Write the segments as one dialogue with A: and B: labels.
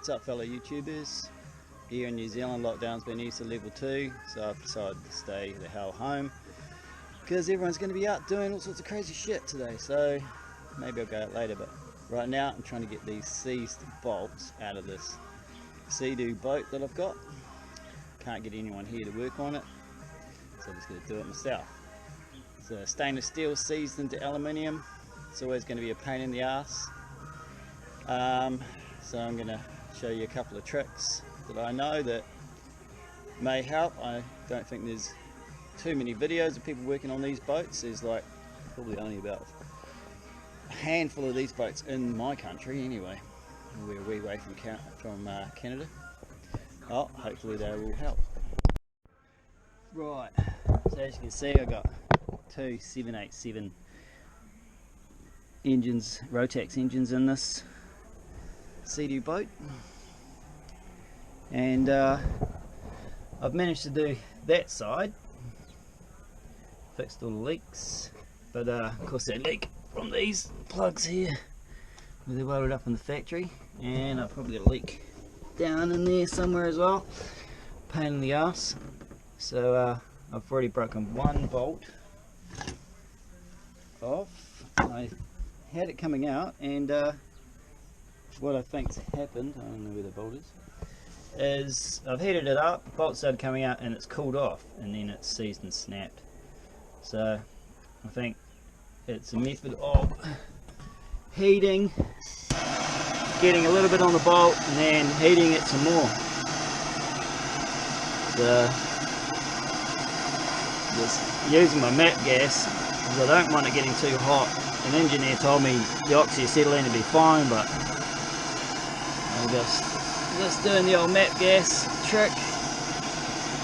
A: What's up, fellow YouTubers? Here in New Zealand, lockdown's been eased to level 2, so I've decided to stay the hell home because everyone's going to be out doing all sorts of crazy shit today, so maybe I'll go out later. But right now I'm trying to get these seized bolts out of this Seadoo boat that I've got. Can't get anyone here to work on it, so I'm just going to do it myself. So stainless steel seized into aluminium. It's always going to be a pain in the ass. So I'm going to show you a couple of tricks that I know that may help. I don't think there's too many videos of people working on these boats. There's like probably only about a handful of these boats in my country anyway. We're a wee way from Canada. Oh, hopefully they will help. Right, so as you can see, I've got two 787 engines, Rotax engines in this Seadoo boat, and I've managed to do that side, fixed all the leaks, but of course they leak from these plugs here where they're welded up in the factory, and I've probably got a leak down in there somewhere as well. Pain in the ass. So I've already broken one bolt off. I had it coming out, and what I think's happened, I don't know where the bolt is I've heated it up, the bolt started coming out and it's cooled off, and then it's seized and snapped. So I think it's a method of heating, getting a little bit on the bolt and then heating it some more. So just using my map gas because I don't want it getting too hot. An engineer told me the oxyacetylene would be fine, but I'm just doing the old map gas trick.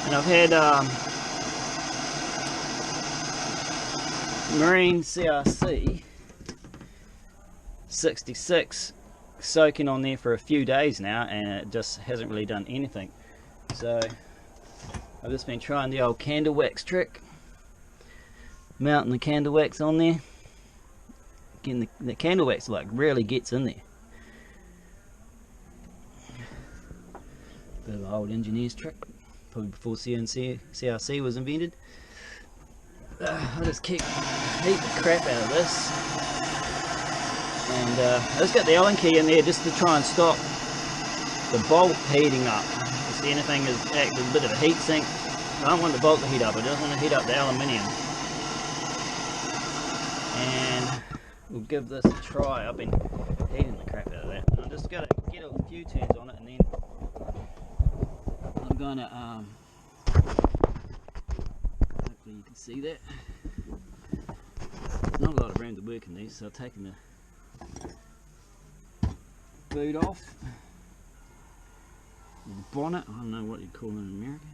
A: And I've had Marine CRC 66 soaking on there for a few days now, and it just hasn't really done anything. So I've just been trying the old candle wax trick, mounting the candle wax on there. Again, the candle wax like really gets in there. Bit of an old engineer's trick, probably before CRC was invented. I just heat the crap out of this, and I just got the Allen key in there just to try and stop the bolt heating up. If anything is acting a bit of a heat sink, I don't want the bolt to heat up, I just want to heat up the aluminium. And we'll give this a try. I've been heating the crap out of that. I'm just going to get a few turns on it, and then I'm going to hopefully you can see that. Not a lot of room to work in these, so I've taken the boot off, the bonnet. I don't know what you'd call it in America.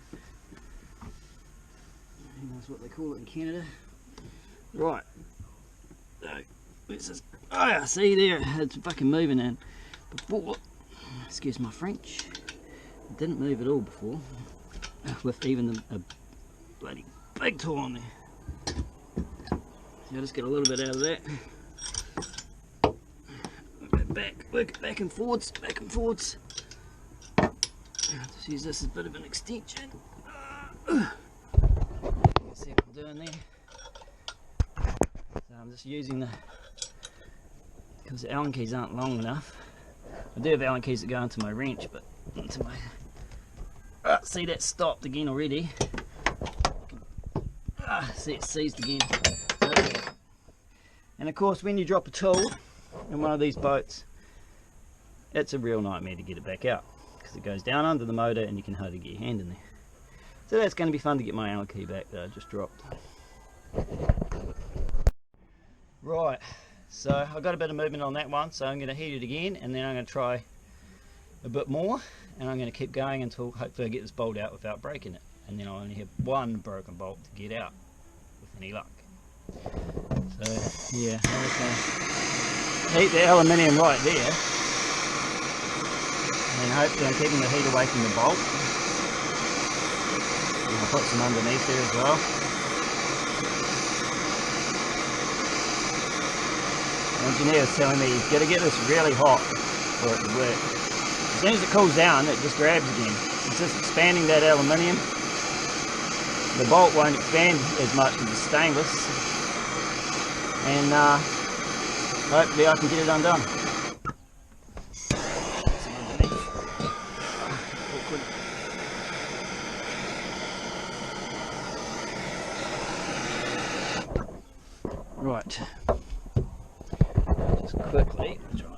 A: Who knows what they call it in Canada. Right, so let's just, oh yeah, see there, it's fucking moving. And before, excuse my French, it didn't move at all before, with even a bloody big tool on there. So I'll just get a little bit out of that. Work it back and forwards, back and forwards. Just use this as a bit of an extension. See what I'm doing there. So I'm just using because the Allen keys aren't long enough. I do have Allen keys that go into my wrench, but into my... see, that stopped again already. See, it's seized again. And of course, when you drop a tool in one of these boats, it's a real nightmare to get it back out because it goes down under the motor and you can hardly get your hand in there. So that's going to be fun to get my Allen key back that I just dropped. Right, so I've got a bit of movement on that one, so I'm going to heat it again, and then I'm going to try a bit more, and I'm going to keep going until hopefully I get this bolt out without breaking it, and then I'll only have one broken bolt to get out with any luck. So yeah, I'm just going to heat the aluminium right there, and hopefully I'm keeping the heat away from the bolt. And I'll put some underneath there as well. The engineer was telling me you've got to get this really hot for it to work. soon as it cools down, it just grabs again. It's just expanding that aluminium. The bolt won't expand as much as the stainless, and hopefully I can get it undone. Right, just quickly try.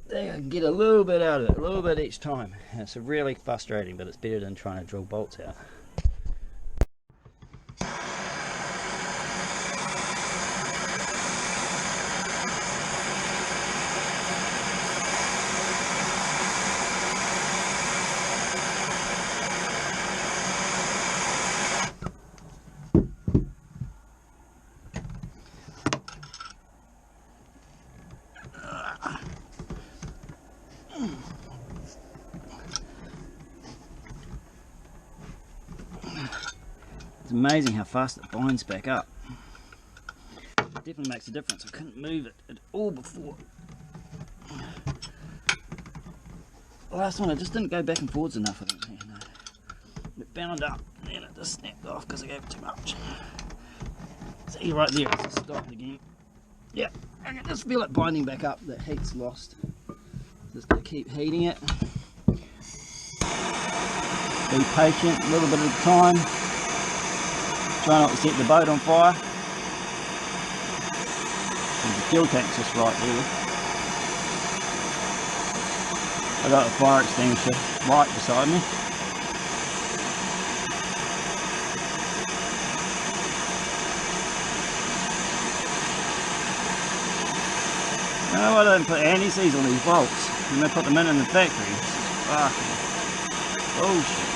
A: There, I can get a little bit out of it, a little bit each time. It's really frustrating, but it's better than trying to drill bolts out. It's amazing how fast it binds back up. It definitely makes a difference. I couldn't move it at all before. The last one I just didn't go back and forwards enough with it. You know. It bound up and then it just snapped off because I gave it too much. See right there, it's just stopped again. Yeah, I can just feel it binding back up. That heat's lost. Just gotta keep heating it. Be patient, a little bit at a time. Try not to set the boat on fire. And the fuel tank's just right really. I got a fire extinguisher right beside me. No, I don't put anti-seize on these bolts. I'm going to put them in the factory. Fucking bullshit.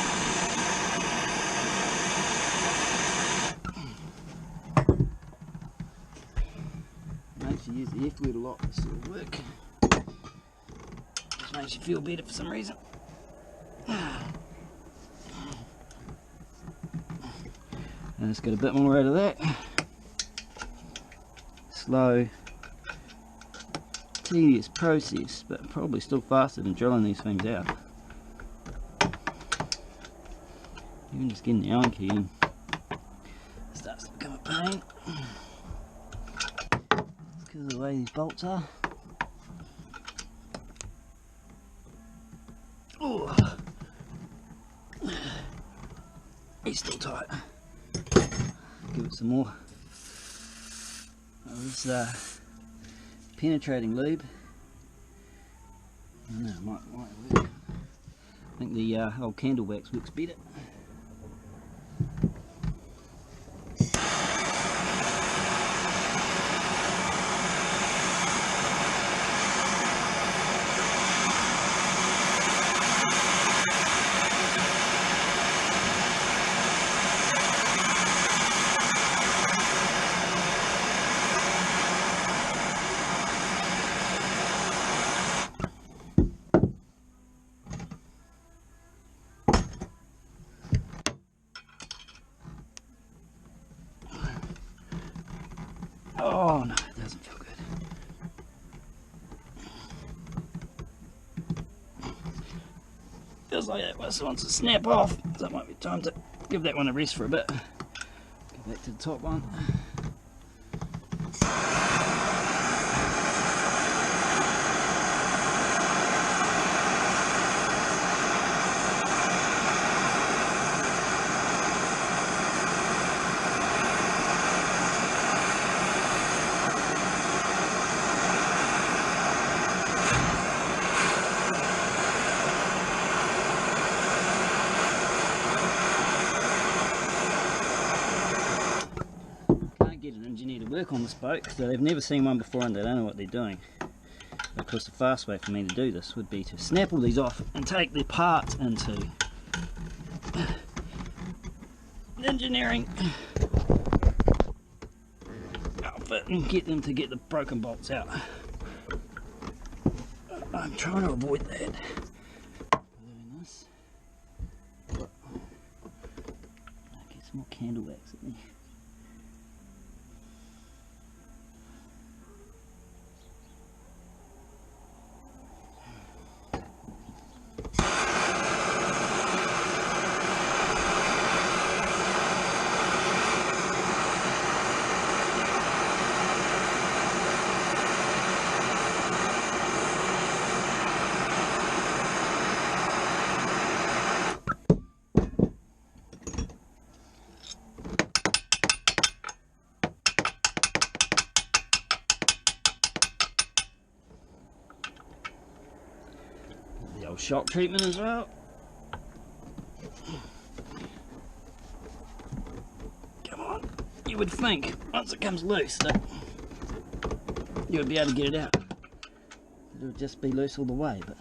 A: Makes you use the F word a lot, this sort of work. Just makes you feel better for some reason. And let's get a bit more out of that. Slow, tedious process, but probably still faster than drilling these things out. Even just getting the Allen key in starts to become a pain. It's because of the way these bolts are. Oh, it's still tight. Give it some more. This penetrating lube. I don't know, it might work. I think the old candle wax works better. Oh no, it doesn't feel good. Feels like that wants to snap off, so it might be time to give that one a rest for a bit. Go back to the top one. Work on this boat because they've never seen one before and they don't know what they're doing. Of course, the fast way for me to do this would be to snap all these off and take the parts into engineering outfit and get them to get the broken bolts out. I'm trying to avoid that. Doing this. Get some more candle wax at me. little shock treatment as well. Come on, you would think once it comes loose that you would be able to get it out. It would just be loose all the way, but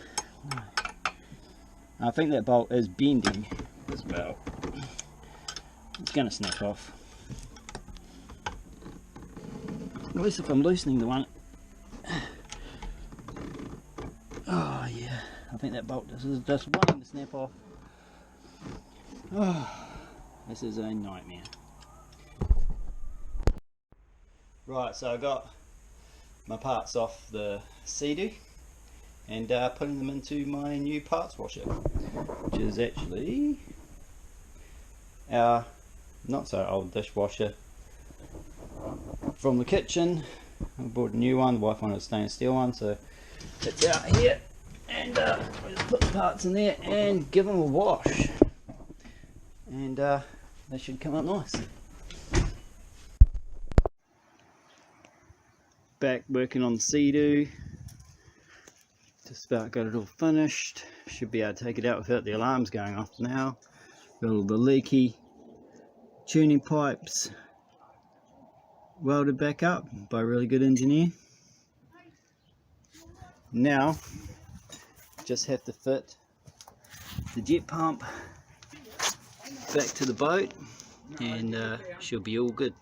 A: no. I think that bolt is bending as well. It's going to snap off. At least if I'm loosening the one. Oh yeah, I think that bolt is just wanting to snap off. Oh, this is a nightmare. Right, so I got my parts off the Seadoo and putting them into my new parts washer, which is actually our not so old dishwasher from the kitchen. I bought a new one. The wife wanted a stainless steel one, so it's out here, and we just put the parts in there and give them a wash, and they should come out nice. Back working on the Seadoo, just about got it all finished. Should be able to take it out without the alarms going off now. Got all the leaky tuning pipes welded back up by a really good engineer. Now just have to fit the jet pump back to the boat and she'll be all good.